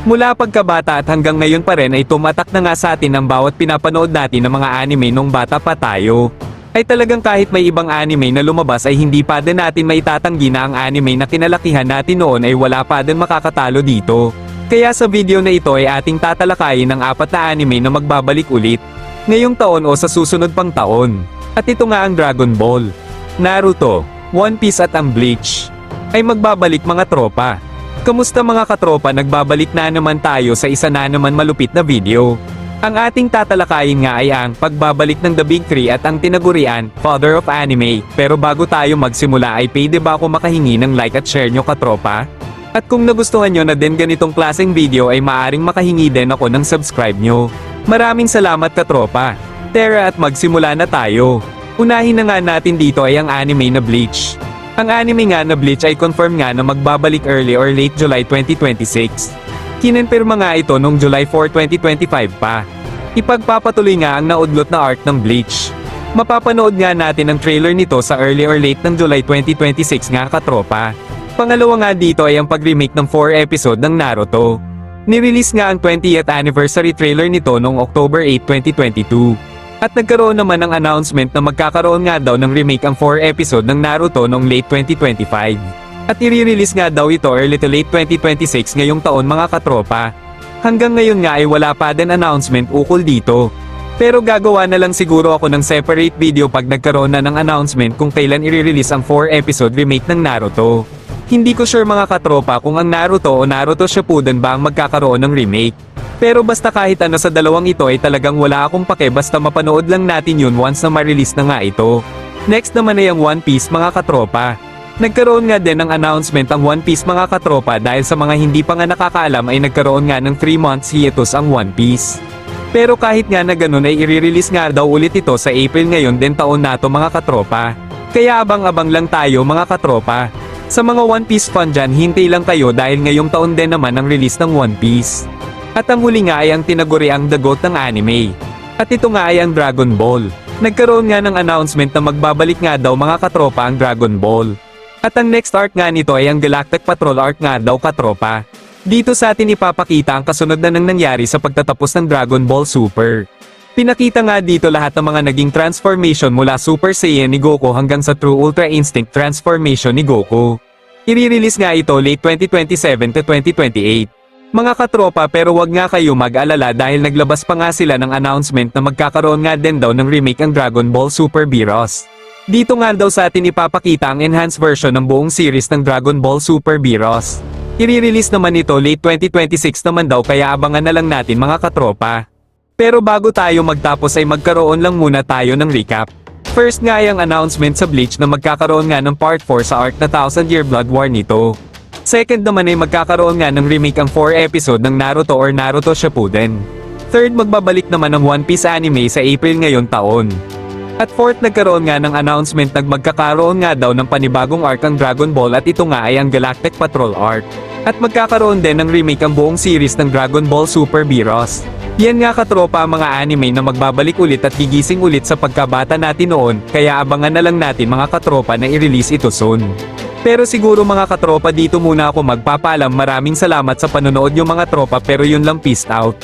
Mula pagkabata at hanggang ngayon pa rin ay tumatak na nga sa atin ang bawat pinapanood natin ng mga anime nung bata pa tayo. Ay talagang kahit may ibang anime na lumabas ay hindi pa din natin maitatanggi na ang anime na kinalakihan natin noon ay wala pa din makakatalo dito. Kaya sa video na ito ay ating tatalakayin ang 4 na anime na magbabalik ulit ngayong taon o sa susunod pang taon. At ito nga ang Dragon Ball, Naruto, One Piece at ang Bleach ay magbabalik mga tropa. Kamusta mga katropa, nagbabalik na naman tayo sa isa na naman malupit na video. Ang ating tatalakayin nga ay ang pagbabalik ng The Big Three at ang tinagurian, Father of Anime. Pero bago tayo magsimula ay pwede ba ako makahingi ng like at share nyo katropa? At kung nagustuhan nyo na din ganitong klaseng video ay maaring makahingi din ako ng subscribe nyo. Maraming salamat katropa. Tara at magsimula na tayo. Unahin na nga natin dito ay ang anime na Bleach. Ang anime nga na Bleach ay confirm nga na magbabalik early or late July 2026. Kinonfirma nga ito noong July 4, 2025 pa. Ipagpapatuloy nga ang naudlot na arc ng Bleach. Mapapanood nga natin ang trailer nito sa early or late ng July 2026 nga katropa. Pangalawa nga dito ay ang pag-remake ng 4 episode ng Naruto. Nirelease nga ang 20th anniversary trailer nito noong October 8, 2022. At nagkaroon naman ng announcement na magkakaroon nga daw ng remake ang 4 episode ng Naruto noong late 2025. At i-release nga daw ito early to late 2026 ngayong taon mga katropa. Hanggang ngayon nga ay wala pa din announcement ukol dito. Pero gagawa na lang siguro ako ng separate video pag nagkaroon na ng announcement kung kailan i-release ang 4 episode remake ng Naruto. Hindi ko sure mga katropa kung ang Naruto o Naruto Shippuden ba ang magkakaroon ng remake. Pero basta kahit ano sa dalawang ito ay talagang wala akong pake basta mapanood lang natin yun once na ma-release na nga ito. Next naman ay ang One Piece mga katropa. Nagkaroon nga din ng announcement ang One Piece mga katropa dahil sa mga hindi pa nga nakakaalam ay nagkaroon nga ng 3 months hiatus ang One Piece. Pero kahit nga na ganun ay i-release nga daw ulit ito sa April ngayon din taon na to mga katropa. Kaya abang-abang lang tayo mga katropa. Sa mga One Piece fan dyan, hintay lang kayo dahil ngayong taon din naman ang release ng One Piece. At ang huli nga ay ang tinaguriang The GOAT ng anime. At ito nga ay ang Dragon Ball. Nagkaroon nga ng announcement na magbabalik nga daw mga katropa ang Dragon Ball. At ang next arc nga nito ay ang Galactic Patrol arc nga daw katropa. Dito sa atin ipapakita ang kasunod na nang nangyari sa pagtatapos ng Dragon Ball Super. Pinakita nga dito lahat ng mga naging transformation mula Super Saiyan ni Goku hanggang sa True Ultra Instinct transformation ni Goku. I-release nga ito late 2027 to 2028. Mga katropa, pero wag nga kayo mag-alala dahil naglabas pa nga sila ng announcement na magkakaroon nga din daw ng remake ang Dragon Ball Super Beerus. Dito nga daw sa atin ipapakita ang enhanced version ng buong series ng Dragon Ball Super Beerus. I-release naman ito late 2026 naman daw kaya abangan na lang natin mga katropa. Pero bago tayo magtapos ay magkaroon lang muna tayo ng recap. First nga ay ang announcement sa Bleach na magkakaroon nga ng part 4 sa arc na 1000 Year Blood War nito. Second naman ay magkakaroon nga ng remake ang 4 episode ng Naruto or Naruto Shippuden. Third, magbabalik naman ang One Piece anime sa April ngayon taon. At fourth, nagkaroon nga ng announcement na magkakaroon nga daw ng panibagong arc ang Dragon Ball at ito nga ay ang Galactic Patrol arc. At magkakaroon din ng remake ang buong series ng Dragon Ball Super Beerus. Yan nga katropa ang mga anime na magbabalik ulit at gigising ulit sa pagkabata natin noon, kaya abangan na lang natin mga katropa na i-release ito soon. Pero siguro mga katropa dito muna ako magpapaalam, maraming salamat sa panonood yung mga tropa pero yun lang, peace out.